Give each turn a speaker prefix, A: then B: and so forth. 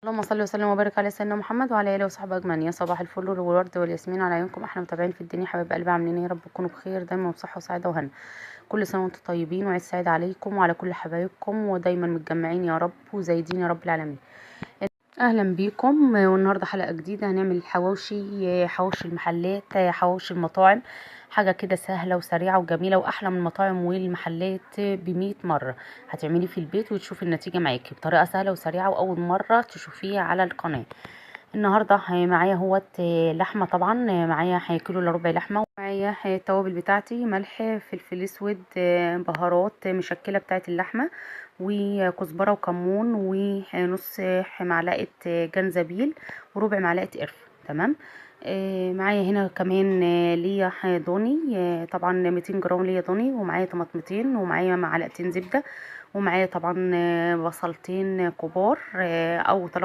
A: اللهم صل وسلم وبارك على سيدنا محمد وعلى اله وصحبه اجمعين. يا صباح الفل والورد والياسمين على عيونكم احلى متابعين في الدنيا، حبايب قلبي، عاملين ايه؟ يا رب تكونوا بخير دايما وبصحه وسعاده وهنا. كل سنه وانتم طيبين وعيد سعيد عليكم وعلى كل حبايبكم، ودايما متجمعين يا رب وزايدين يا رب العالمين. اهلا بيكم، والنهارده حلقه جديده. هنعمل حواوشي المحلات، حواوشي المطاعم. حاجه كده سهله وسريعه وجميله واحلى من المطاعم والمحلات ب100 مره. هتعملي في البيت وتشوفي النتيجه معاكي بطريقه سهله وسريعه واول مره تشوفيها على القناه. النهارده معايا اهوت لحمه طبعا، معايا كيلو الا ربع لحمه، ومعايا التوابل بتاعتي: ملح، فلفل اسود، بهارات مشكله بتاعه اللحمه، وكزبره وكمون، ونص معلقه جنزبيل، وربع معلقه قرفه. تمام. معايا هنا كمان ليا ضاني، طبعا 200 جرام ليا ضاني، ومعايا طماطمتين، ومعايا معلقتين زبده، ومعايا طبعا بصلتين كبار او